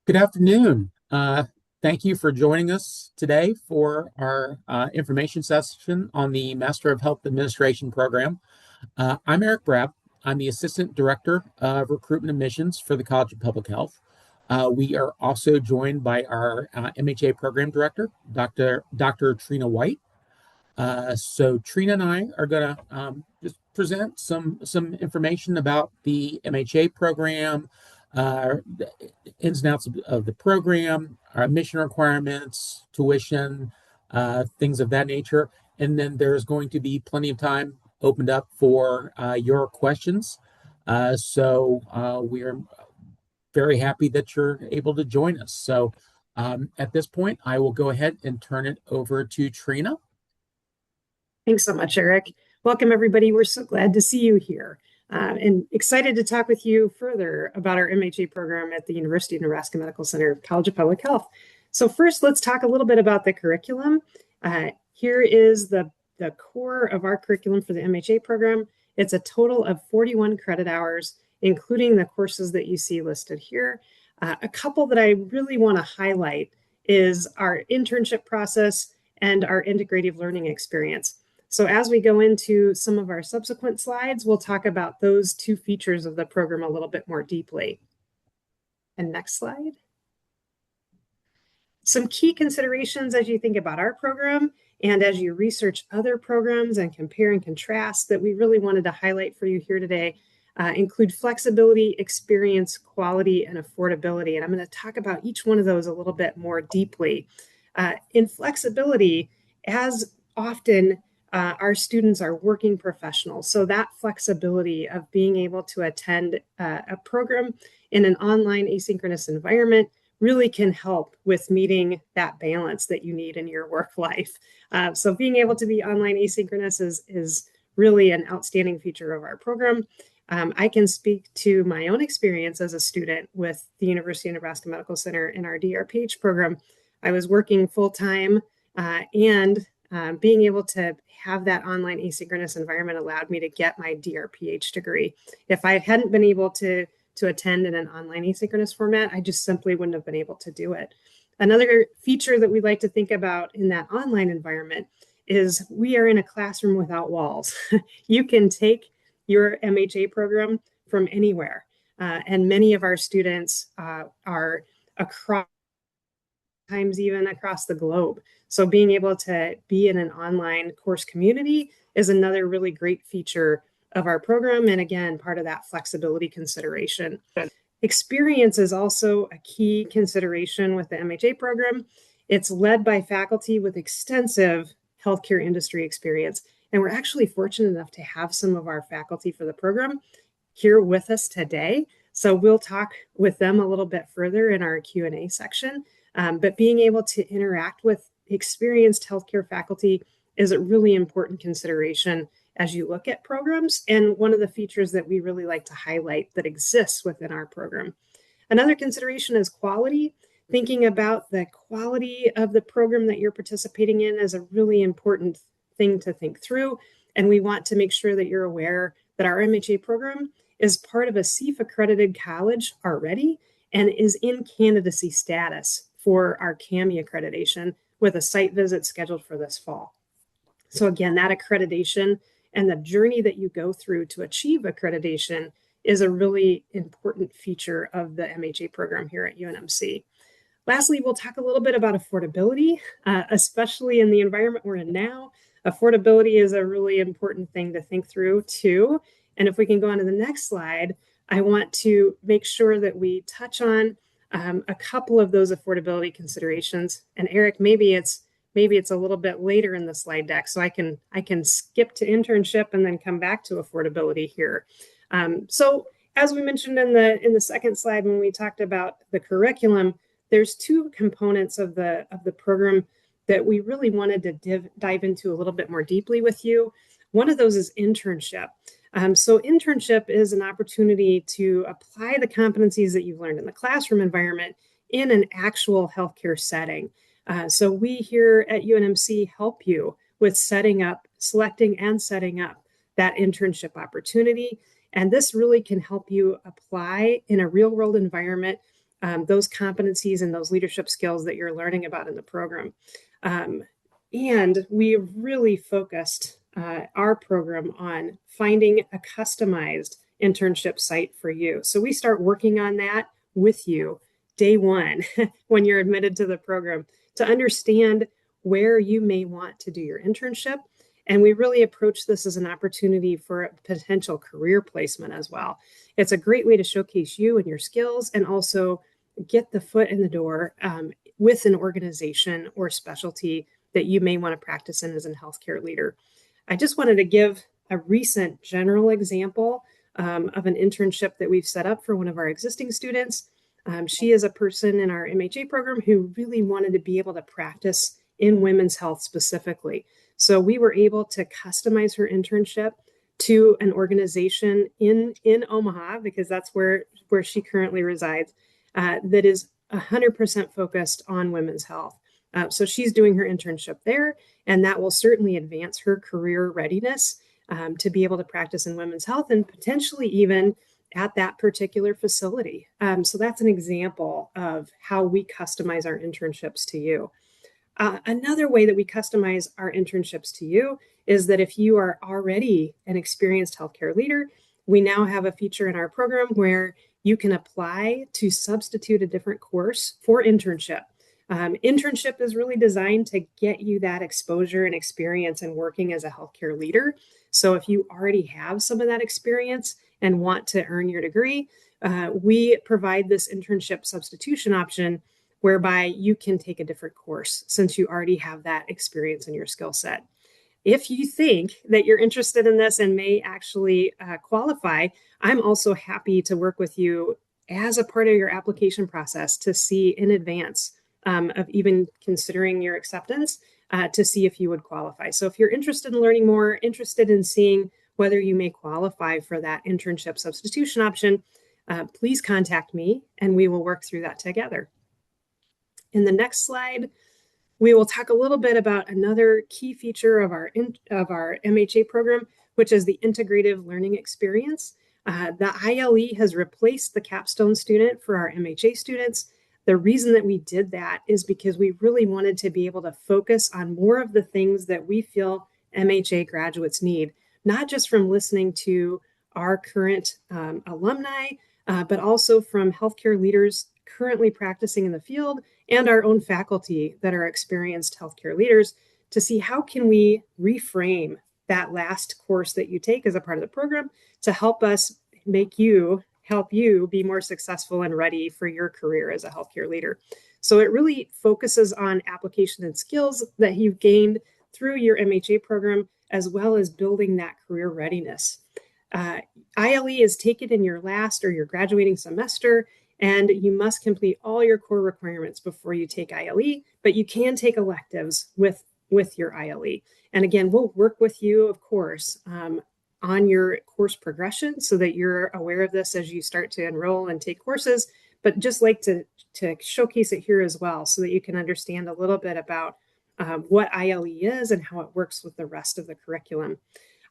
Good afternoon. Thank you for joining us today for our information session on the Master of Health Administration program. I'm Eric Brabb. I'm the Assistant Director of Recruitment Admissions for the College of Public Health. We are also joined by our MHA Program Director, Dr. Trina White. So Trina and I are going to just present some information about the MHA program, the ins and outs of the program, our admission requirements, tuition, things of that nature. And then there's going to be plenty of time opened up for your questions. We are very happy that you're able to join us. At this point, I will go ahead and turn it over to Trina. Thanks so much, Eric. Welcome, everybody. We're so glad to see you here and excited to talk with you further about our MHA program at the University of Nebraska Medical Center, College of Public Health. So first, let's talk a little bit about the curriculum. Here is the core of our curriculum for the MHA program. It's a total of 41 credit hours, including the courses that you see listed here. A couple that I really want to highlight is our internship process and our integrative learning experience. So as we go into some of our subsequent slides, we'll talk about those two features of the program a little bit more deeply. And next slide. Some key considerations as you think about our program and as you research other programs and compare and contrast that we really wanted to highlight for you here today include flexibility, experience, quality, and affordability. And I'm going to talk about each one of those a little bit more deeply. In flexibility, as often our students are working professionals. So that flexibility of being able to attend a program in an online asynchronous environment really can help with meeting that balance that you need in your work life. So being able to be online asynchronous is really an outstanding feature of our program. I can speak to my own experience as a student with the University of Nebraska Medical Center in our DRPH program. I was working full-time and being able to have that online asynchronous environment allowed me to get my DRPH degree. If I hadn't been able to attend in an online asynchronous format, I just simply wouldn't have been able to do it. Another feature that we like to think about in that online environment is we are in a classroom without walls. You can take your MHA program from anywhere. And many of our students are across times even across the globe. So being able to be in an online course community is another really great feature of our program. And again, part of that flexibility consideration. Experience is also a key consideration with the MHA program. It's led by faculty with extensive healthcare industry experience. And we're actually fortunate enough to have some of our faculty for the program here with us today. So we'll talk with them a little bit further in our Q&A section. But being able to interact with experienced healthcare faculty is a really important consideration as you look at programs, and one of the features that we really like to highlight that exists within our program. Another consideration is quality. Thinking about the quality of the program that you're participating in is a really important thing to think through, and we want to make sure that you're aware that our MHA program is part of a CEF accredited college already and is in candidacy status for our CAMI accreditation with a site visit scheduled for this fall. So again, that accreditation and the journey that you go through to achieve accreditation is a really important feature of the MHA program here at UNMC. Lastly, we'll talk a little bit about affordability, especially in the environment we're in now. Affordability is a really important thing to think through too. And if we can go on to the next slide, I want to make sure that we touch on a couple of those affordability considerations. And Eric, maybe it's a little bit later in the slide deck, so I can skip to internship and then come back to affordability here. So as we mentioned in the second slide when we talked about the curriculum, there's two components of the program that we really wanted to dive into a little bit more deeply with you. One of those is internship. So internship is an opportunity to apply the competencies that you've learned in the classroom environment in an actual healthcare setting. So we here at UNMC help you with selecting and setting up that internship opportunity. And this really can help you apply in a real world environment those competencies and those leadership skills that you're learning about in the program. And we really focused our program on finding a customized internship site for you. So we start working on that with you day one when you're admitted to the program to understand where you may want to do your internship. And we really approach this as an opportunity for a potential career placement as well. It's a great way to showcase you and your skills and also get the foot in the door with an organization or specialty that you may want to practice in as a healthcare leader. I just wanted to give a recent general example of an internship that we've set up for one of our existing students. She is a person in our MHA program who really wanted to be able to practice in women's health specifically. So we were able to customize her internship to an organization in Omaha, because that's where she currently resides, that is 100% focused on women's health. So she's doing her internship there, and that will certainly advance her career readiness to be able to practice in women's health and potentially even at that particular facility. So that's an example of how we customize our internships to you. Another way that we customize our internships to you is that if you are already an experienced healthcare leader, we now have a feature in our program where you can apply to substitute a different course for internship. Internship is really designed to get you that exposure and experience in working as a healthcare leader. So if you already have some of that experience and want to earn your degree, we provide this internship substitution option whereby you can take a different course since you already have that experience in your skill set. If you think that you're interested in this and may actually qualify, I'm also happy to work with you as a part of your application process to see in advance of even considering your acceptance to see if you would qualify. So if you're interested in learning more, interested in seeing whether you may qualify for that internship substitution option, please contact me and we will work through that together. In the next slide, we will talk a little bit about another key feature of our MHA program, which is the integrative learning experience. The ILE has replaced the capstone student for our MHA students. The reason that we did that is because we really wanted to be able to focus on more of the things that we feel MHA graduates need, not just from listening to our current alumni, but also from healthcare leaders currently practicing in the field and our own faculty that are experienced healthcare leaders to see how can we reframe that last course that you take as a part of the program to help us help you be more successful and ready for your career as a healthcare leader. So it really focuses on application and skills that you've gained through your MHA program, as well as building that career readiness. ILE is taken in your last or your graduating semester, and you must complete all your core requirements before you take ILE, but you can take electives with your ILE. And again, we'll work with you, of course, on your course progression so that you're aware of this as you start to enroll and take courses, but just like to showcase it here as well so that you can understand a little bit about what ILE is and how it works with the rest of the curriculum.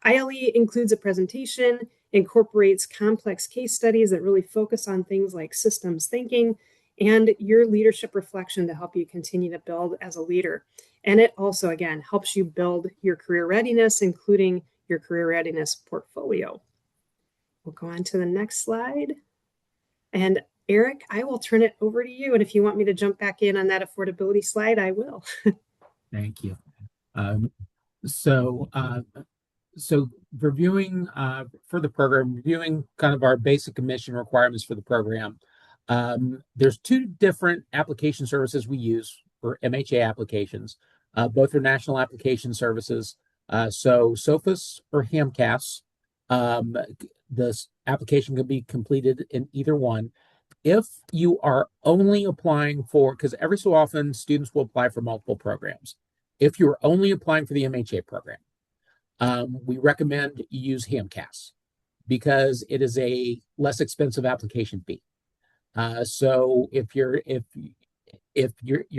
ILE includes a presentation, incorporates complex case studies that really focus on things like systems thinking and your leadership reflection to help you continue to build as a leader. And it also, again, helps you build your career readiness, including your career readiness portfolio. We'll go on to the next slide. And Eric, I will turn it over to you. And if you want me to jump back in on that affordability slide, I will. Thank you. So reviewing for the program, reviewing kind of our basic admission requirements for the program, there's two different application services we use for MHA applications. Both are national application services. So SOFAS or HAMCAS, this application can be completed in either one. If you are only applying for, because every so often students will apply for multiple programs. If you're only applying for the MHA program, we recommend you use HAMCAS because it is a less expensive application fee. So if you're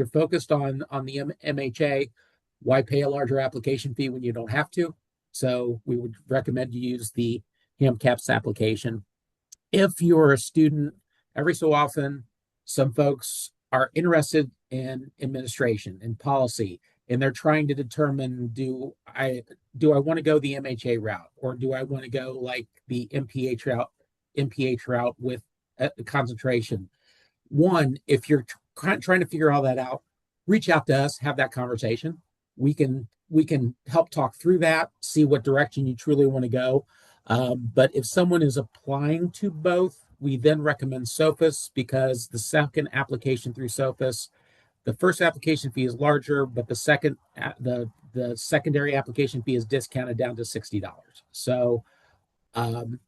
focused on the MHA, why pay a larger application fee when you don't have to? So we would recommend you use the HAMCAS application. If you're a student, every so often Some folks are interested in administration and policy, and they're trying to determine, do I want to go the MHA route, or do I want to go like the MPH route with a concentration? One, if you're trying to figure all that out, reach out to us, have that conversation. We can help talk through that, see what direction you truly want to go. But if someone is applying to both, we then recommend Sophus, because the second application through Sophus, the first application fee is larger, but the secondary application fee is discounted down to $60. So um,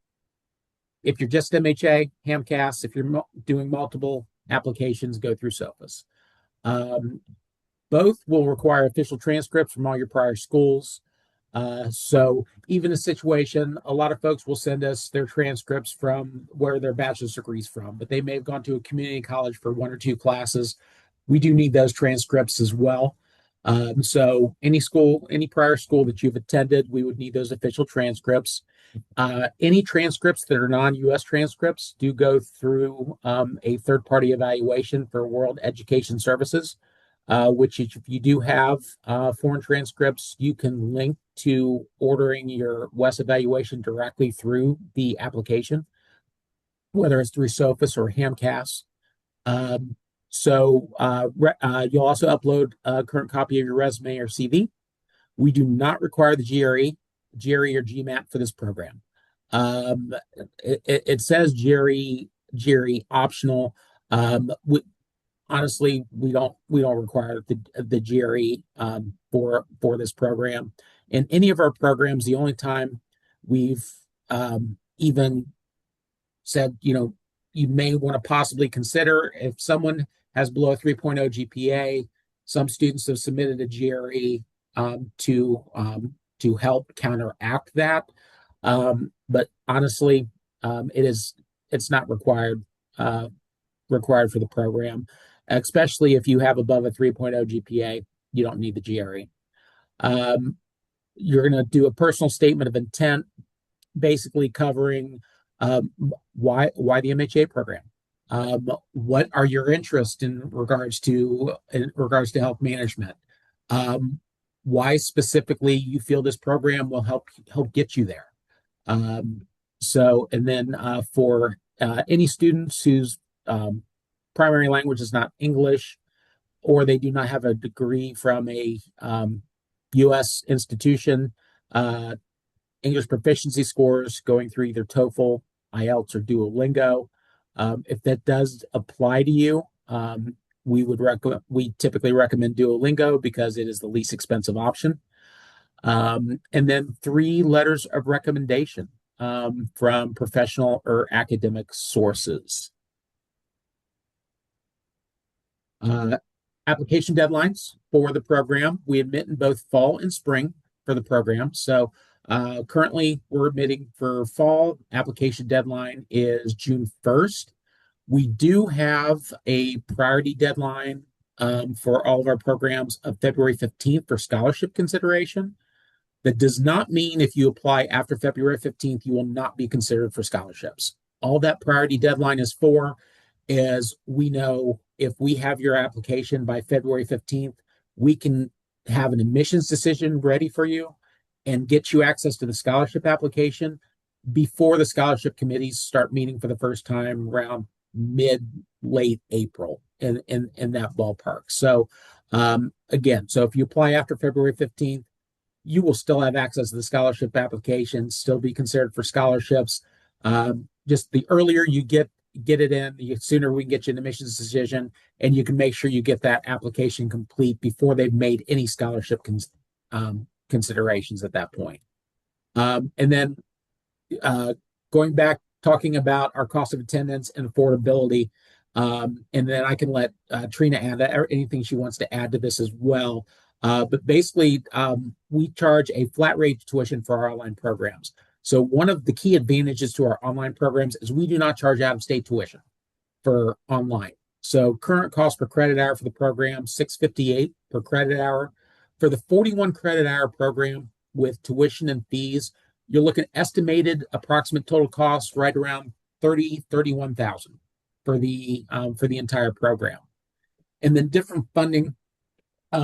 if you're just MHA, HAMCAS, if you're doing multiple applications, go through Sophus. Um, Both will require official transcripts from all your prior schools. So even a situation, a lot of folks will send us their transcripts from where their bachelor's degrees from, but they may have gone to a community college for one or two classes. We do need those transcripts as well. So any prior school that you've attended, we would need those official transcripts. Any transcripts that are non-US transcripts do go through a third-party evaluation for World Education Services, which if you do have foreign transcripts, you can link to ordering your WES evaluation directly through the application, whether it's through Sophus or Hamcast. You'll also upload a current copy of your resume or CV. We do not require the GRE or GMAT for this program. It says GRE optional. Honestly, we don't require the GRE for this program. In any of our programs, the only time we've even said, you may want to possibly consider, if someone has below a 3.0 GPA, some students have submitted a GRE to help counteract that. But honestly, it's not required for the program, especially if you have above a 3.0 GPA. You don't need the GRE. You're going to do a personal statement of intent, basically covering why the MHA program. What are your interests in regards to health management? Why specifically you feel this program will help get you there. And then for any students whose primary language is not English, or they do not have a degree from a U.S. institution, English proficiency scores going through either TOEFL, IELTS, or Duolingo. If that does apply to you, we typically recommend Duolingo because it is the least expensive option. And then 3 letters of recommendation from professional or academic sources. Application deadlines for the program. We admit in both fall and spring for the program. So currently we're admitting for fall. Application deadline is June 1st. We do have a priority deadline for all of our programs of February 15th for scholarship consideration. That does not mean if you apply after February 15th, you will not be considered for scholarships. All that priority deadline is for is, we know if we have your application by February 15th, we can have an admissions decision ready for you and get you access to the scholarship application before the scholarship committees start meeting for the first time around late April, in that ballpark. So again, so if you apply after February 15th, you will still have access to the scholarship application, still be considered for scholarships. Just the earlier you get it in, the sooner we can get you an admissions decision, and you can make sure you get that application complete before they've made any scholarship considerations at that point. And then going back, talking about our cost of attendance and affordability, and then I can let Trina add anything she wants to add to this as well. But basically, we charge a flat rate tuition for our online programs. So one of the key advantages to our online programs is we do not charge out-of-state tuition for online. So current cost per credit hour for the program, $6.58 per credit hour. For the 41 credit hour program with tuition and fees, you're looking at estimated approximate total costs right around $31,000. for the entire program. And then different funding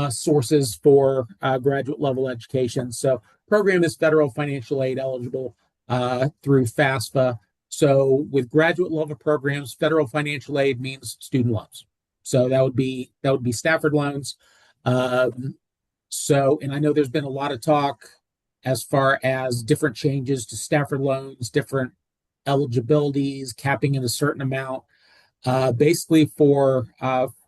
sources for graduate level education. So program is federal financial aid eligible through FAFSA. So with graduate level programs, federal financial aid means student loans. So that would be Stafford loans. And I know there's been a lot of talk as far as different changes to Stafford loans, different eligibilities, capping in a certain amount. Basically, for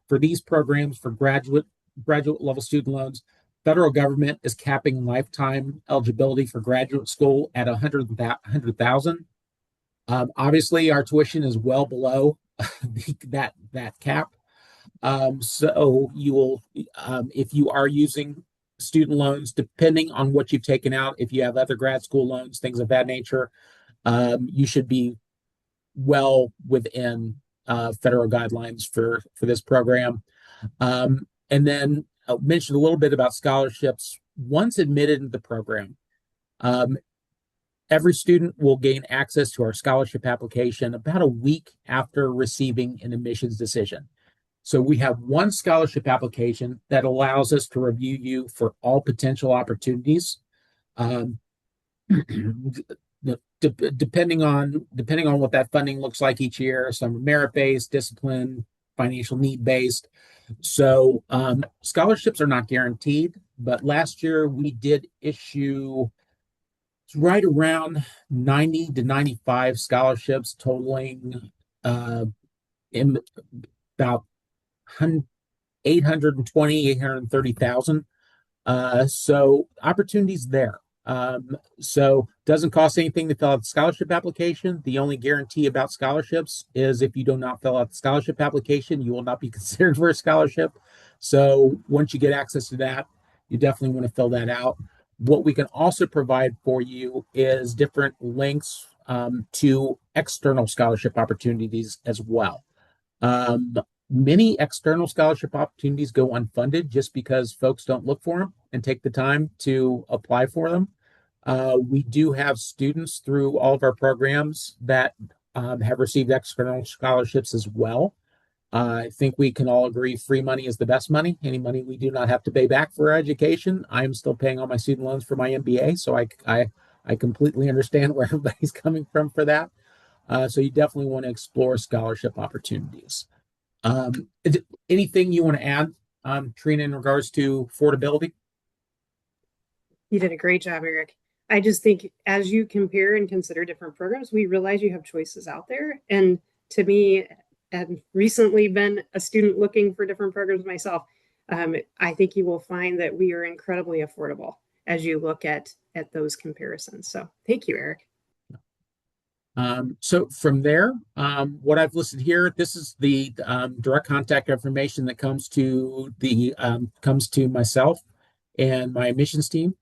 these programs for graduate level student loans, federal government is capping lifetime eligibility for graduate school at 100,000. Obviously, our tuition is well below that cap. So you will, if you are using student loans, depending on what you've taken out, if you have other grad school loans, things of that nature, you should be well within federal guidelines for this program. And then I'll mention a little bit about scholarships. Once admitted into the program, every student will gain access to our scholarship application about a week after receiving an admissions decision. So we have one scholarship application that allows us to review you for all potential opportunities. Depending on what that funding looks like each year, some are merit-based, discipline, financial need-based. So scholarships are not guaranteed, but last year we did issue right around 90 to 95 scholarships, totaling in about 830,000. So opportunities there. So doesn't cost anything to fill out the scholarship application. The only guarantee about scholarships is if you do not fill out the scholarship application, you will not be considered for a scholarship. So once you get access to that, you definitely want to fill that out. What we can also provide for you is different links to external scholarship opportunities as well. Many external scholarship opportunities go unfunded just because folks don't look for them and take the time to apply for them. We do have students through all of our programs that have received external scholarships as well. I think we can all agree free money is the best money. Any money we do not have to pay back for our education. I am still paying all my student loans for my MBA, so I completely understand where everybody's coming from for that. So you definitely want to explore scholarship opportunities. Anything you want to add, Trina, in regards to affordability? You did a great job, Eric. I just think as you compare and consider different programs, we realize you have choices out there. And to me, and recently been a student looking for different programs myself, I think you will find that we are incredibly affordable as you look at those comparisons. So thank you, Eric. So from there, what I've listed here, this is the direct contact information that comes to myself and my admissions team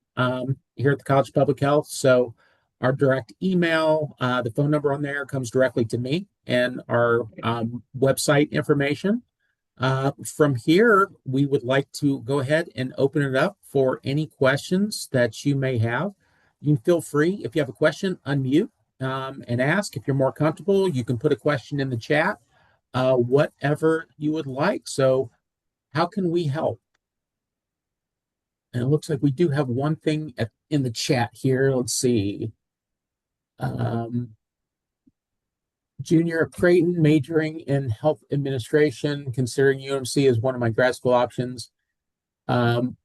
here at the College of Public Health. So our direct email, the phone number on there comes directly to me, and our website information. From here, we would like to go ahead and open it up for any questions that you may have. You can feel free, if you have a question, unmute and ask. If you're more comfortable, you can put a question in the chat, whatever you would like. So how can we help? And it looks like we do have one thing in the chat here. Let's see. Junior at Creighton, majoring in health administration, considering UNMC as one of my grad school options. And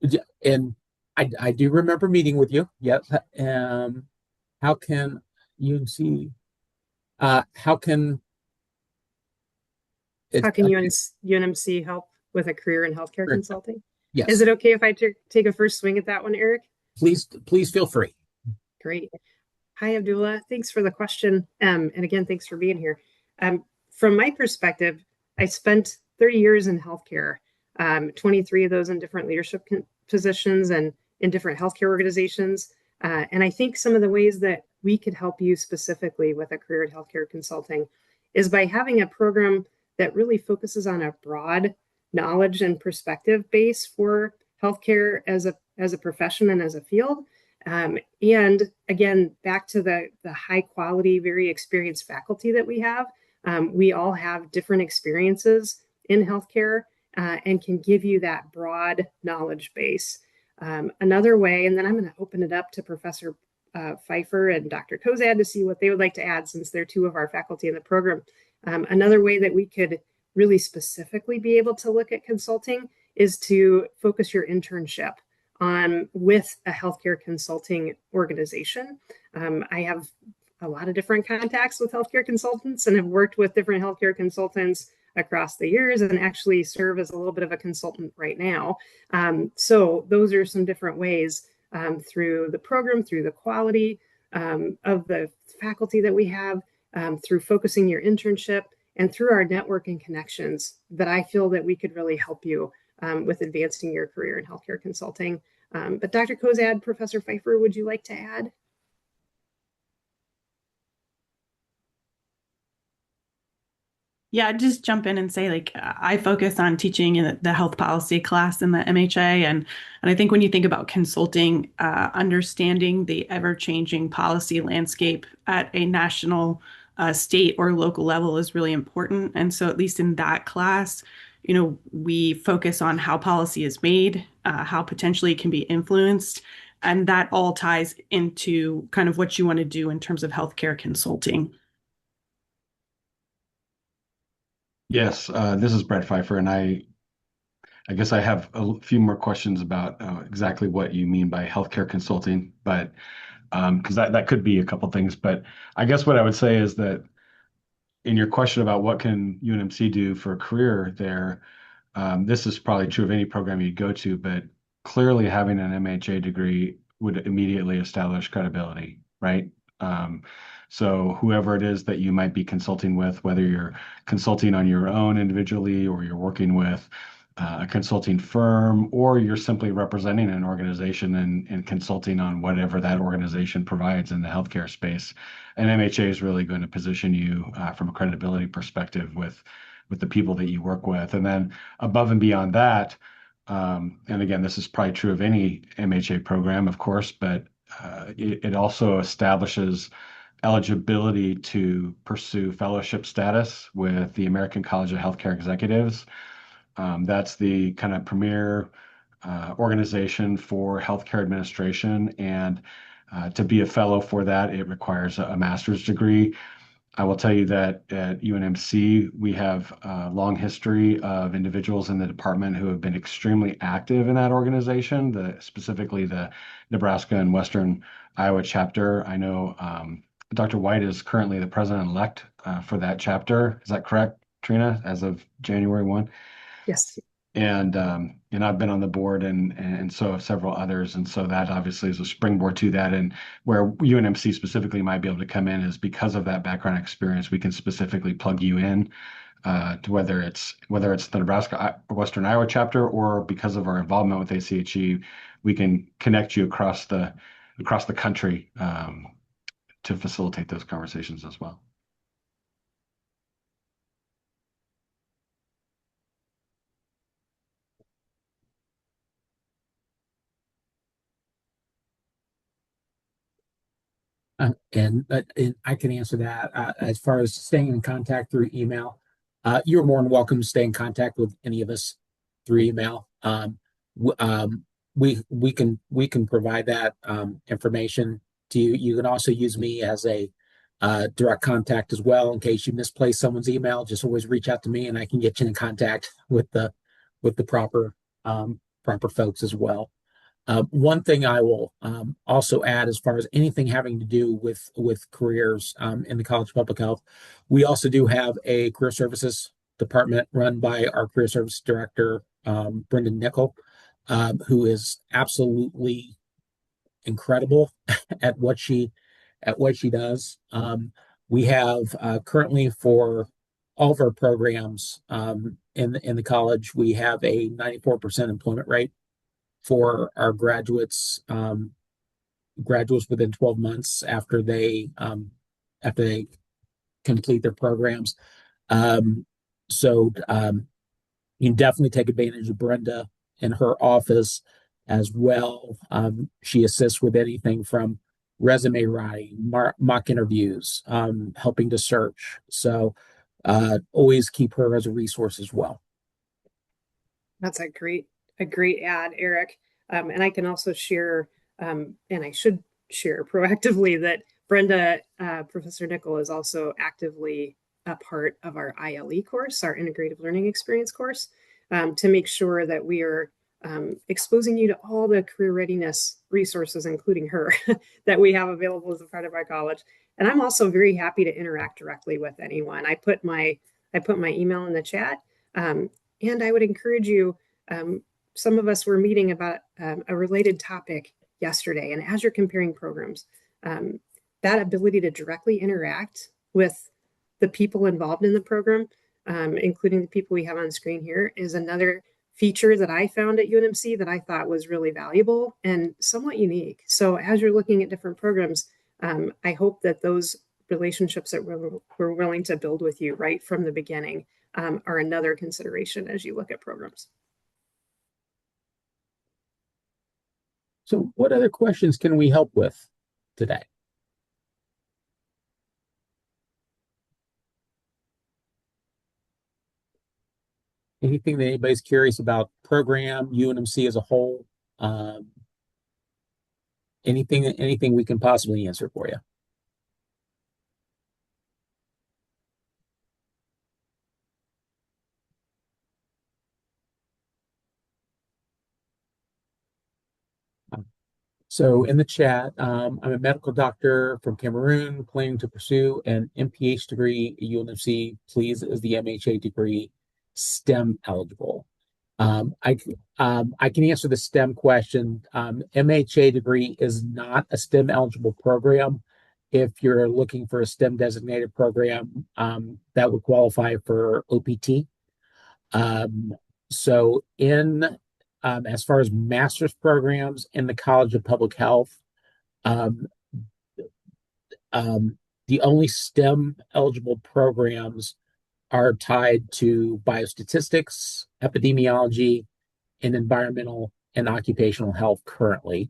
I do remember meeting with you. Yep. How can UNC, how can UNMC help with a career in healthcare consulting? Yes. Is it okay if I take a first swing at that one, Eric? Please feel free. Great. Hi, Abdullah. Thanks for the question. And again, thanks for being here. From my perspective, I spent 30 years in healthcare, 23 of those in different leadership positions and in different healthcare organizations. And I think some of the ways that we could help you specifically with a career in healthcare consulting is by having a program that really focuses on a broad knowledge and perspective base for healthcare as a profession and as a field. And again, back to the high quality, very experienced faculty that we have, We all have different experiences in healthcare and can give you that broad knowledge base. Another way, and then I'm going to open it up to Professor Pfeiffer and Dr. Kozad to see what they would like to add, since they're two of our faculty in the program. Another way that we could really specifically be able to look at consulting is to focus your internship on with a healthcare consulting organization. I have a lot of different contacts with healthcare consultants and have worked with different healthcare consultants across the years and actually serve as a little bit of a consultant right now. So those are some different ways through the program, through the quality of the faculty that we have, through focusing your internship, and through our network and connections, that I feel that we could really help you with advancing your career in healthcare consulting. But Dr. Kozad, Professor Pfeiffer, would you like to add? Yeah, I'd just jump in and say, like, I focus on teaching in the health policy class in the MHA, and I think when you think about consulting, understanding the ever-changing policy landscape at a national, state, or local level is really important. And so, at least in that class, we focus on how policy is made, how potentially it can be influenced, and that all ties into kind of what you want to do in terms of healthcare consulting. Yes, this is Brett Pfeiffer, and I guess I have a few more questions about exactly what you mean by healthcare consulting, but because that could be a couple things. But I guess what I would say is that in your question about what can UNMC do for a career there, this is probably true of any program you go to, but clearly having an MHA degree would immediately establish credibility, right? Um, so whoever it is that you might be consulting with, whether you're consulting on your own individually or you're working with a consulting firm, or you're simply representing an organization and consulting on whatever that organization provides in the healthcare space, an MHA is really going to position you from a credibility perspective with the people that you work with. And then above and beyond that, and again, this is probably true of any MHA program, of course, but it also establishes eligibility to pursue fellowship status with the American College of Healthcare Executives. That's the kind of premier organization for healthcare administration. And to be a fellow for that, it requires a master's degree. I will tell you that at UNMC, we have a long history of individuals in the department who have been extremely active in that organization, specifically the Nebraska and Western Iowa chapter. I know Dr. White is currently the president-elect for that chapter. Is that correct, Trina, as of January 1? Yes. And I've been on the board and so have several others. And so that obviously is a springboard to that. And where UNMC specifically might be able to come in is because of that background experience, we can specifically plug you in to whether it's the Nebraska Western Iowa chapter, or because of our involvement with ACHE, we can connect you across the country to facilitate those conversations as well. And I can answer that. As far as staying in contact through email, you're more than welcome to stay in contact with any of us through email. We can provide that information to you. You can also use me as a direct contact as well in case you misplace someone's email. Just always reach out to me, and I can get you in contact with the proper folks as well. One thing I will also add, as far as anything having to do with careers in the College of Public Health, we also do have a career services department run by our career service director, Brendan Nickel, who is absolutely incredible at what she does. We have currently, for all of our programs in the college, we have a 94% employment rate for our graduates within 12 months after they complete their programs. So you can definitely take advantage of Brenda in her office as well. She assists with anything from resume writing, mock interviews, helping to search. So always keep her as a resource as well. That's a great add, Eric. And I can also share, and I should share proactively that Brenda, Professor Nickel, is also actively a part of our ILE course, our Integrative Learning Experience course, to make sure that we are exposing you to all the career readiness resources, including her, that we have available as a part of our college. And I'm also very happy to interact directly with anyone. I put my email in the chat. And I would encourage you, some of us were meeting about a related topic yesterday. And as you're comparing programs, that ability to directly interact with the people involved in the program, including the people we have on screen here, is another feature that I found at UNMC that I thought was really valuable and somewhat unique. So as you're looking at different programs, I hope that those relationships that we're willing to build with you right from the beginning are another consideration as you look at programs. So what other questions can we help with today? Anything that anybody's curious about program, UNMC as a whole? Anything we can possibly answer for you? So in the chat, I'm a medical doctor from Cameroon planning to pursue an MPH degree at UNMC. Please, is the MHA degree STEM eligible? I can answer the STEM question. MHA degree is not a STEM eligible program. If you're looking for a STEM designated program, that would qualify for OPT. So as far as master's programs in the College of Public Health, the only STEM eligible programs are tied to biostatistics, epidemiology, and environmental and occupational health currently.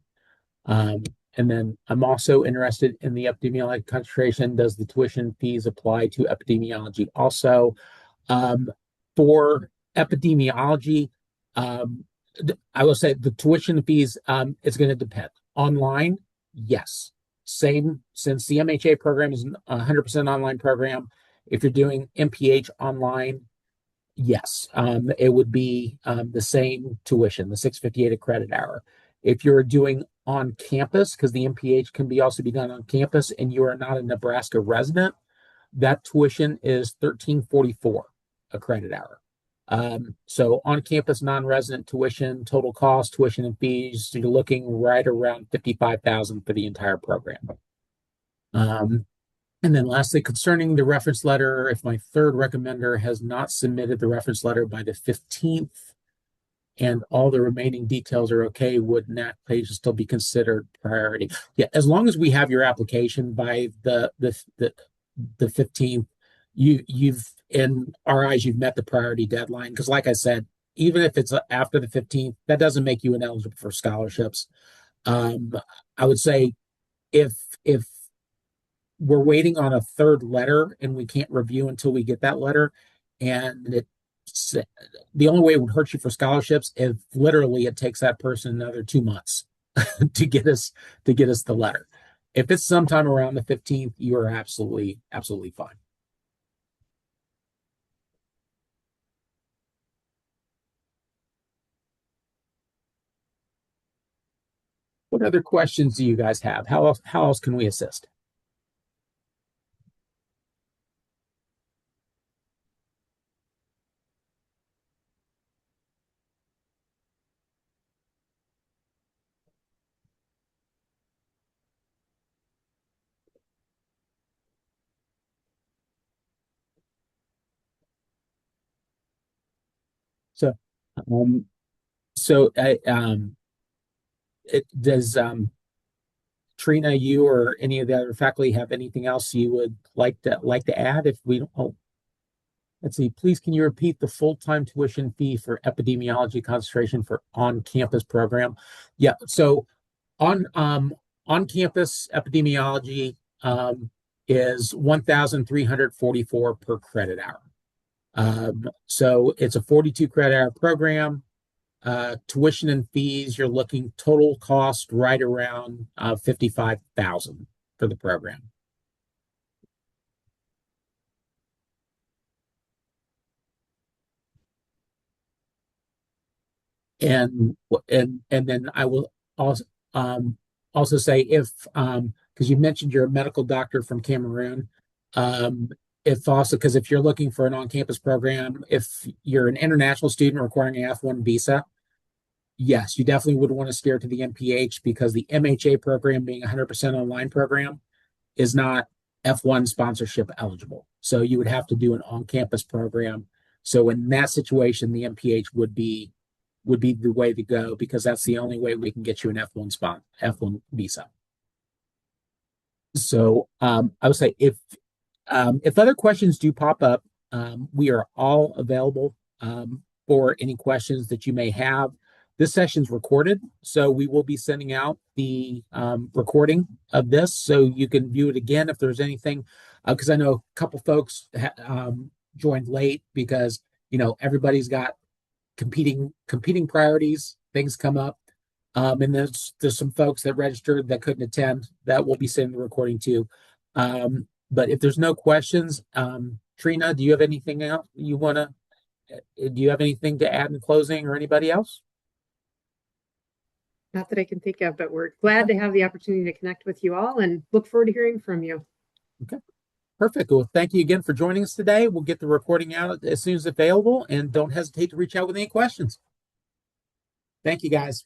And then I'm also interested in the epidemiologic concentration. Does the tuition fees apply to epidemiology also? For epidemiology, I will say the tuition fees, it's going to depend. Online, yes. Same, since the MHA program is a 100% online program. If you're doing MPH online, yes, it would be the same tuition, the $658 a credit hour. If you're doing on campus, because the MPH can also be done on campus, and you are not a Nebraska resident, that tuition is $1344 a credit hour. So on-campus non-resident tuition, total cost, tuition and fees, you're looking right around $55,000 for the entire program. And then lastly, concerning the reference letter, if my third recommender has not submitted the reference letter by the 15th and all the remaining details are okay, would NAC page still be considered priority? Yeah, as long as we have your application by the 15th, you've in our eyes, you've met the priority deadline. Because like I said, even if it's after the 15th, that doesn't make you ineligible for scholarships. I would say if we're waiting on a third letter and we can't review until we get that letter, and the only way it would hurt you for scholarships if literally it takes that person another 2 months to get us the letter. If it's sometime around the 15th, you are absolutely fine. What other questions do you guys have? How else can we assist? So, does Trina, you or any of the other faculty have anything else you would like to add? If we don't, let's see. Please, can you repeat the full-time tuition fee for epidemiology concentration for on-campus program? Yeah. So on campus epidemiology, is 1,344 per credit hour. So it's a 42 credit hour program. Tuition and fees, you're looking total cost right around 55,000 for the program. And then I will also say, if because you mentioned you're a medical doctor from Cameroon, if also, because if you're looking for an on-campus program, if you're an international student requiring an F1 visa, yes, you definitely would want to steer to the MPH, because the MHA program, being 100% online program, is not F1 sponsorship eligible. So you would have to do an on-campus program. So in that situation, the MPH would be the way to go, because that's the only way we can get you an F1 visa. So I would say, if other questions do pop up, we are all available for any questions that you may have. This session's recorded, so we will be sending out the recording of this, so you can view it again if there's anything. Because I know a couple folks joined late, because everybody's got competing priorities. Things come up, and there's some folks that registered that couldn't attend, that will be sending the recording to. But if there's no questions, Trina, do you have anything else you want to? Do you have anything to add in closing, or anybody else? Not that I can think of, but we're glad to have the opportunity to connect with you all, and look forward to hearing from you. Okay, perfect. Well, thank you again for joining us today. We'll get the recording out as soon as available, and don't hesitate to reach out with any questions. Thank you, guys.